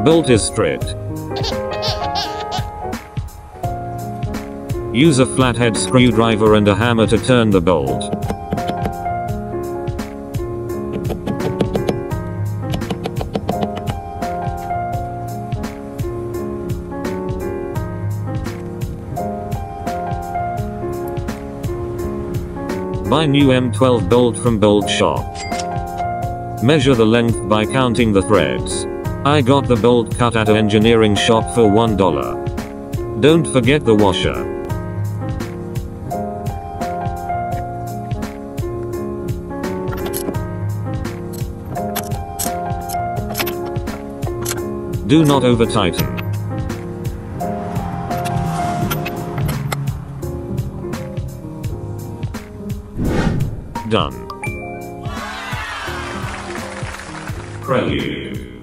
bolt is stripped. Use a flathead screwdriver and a hammer to turn the bolt. Buy new M12 bolt from bolt shop. Measure the length by counting the threads. I got the bolt cut at an engineering shop for $1. Don't forget the washer. Do not over tighten. Done. Prelude.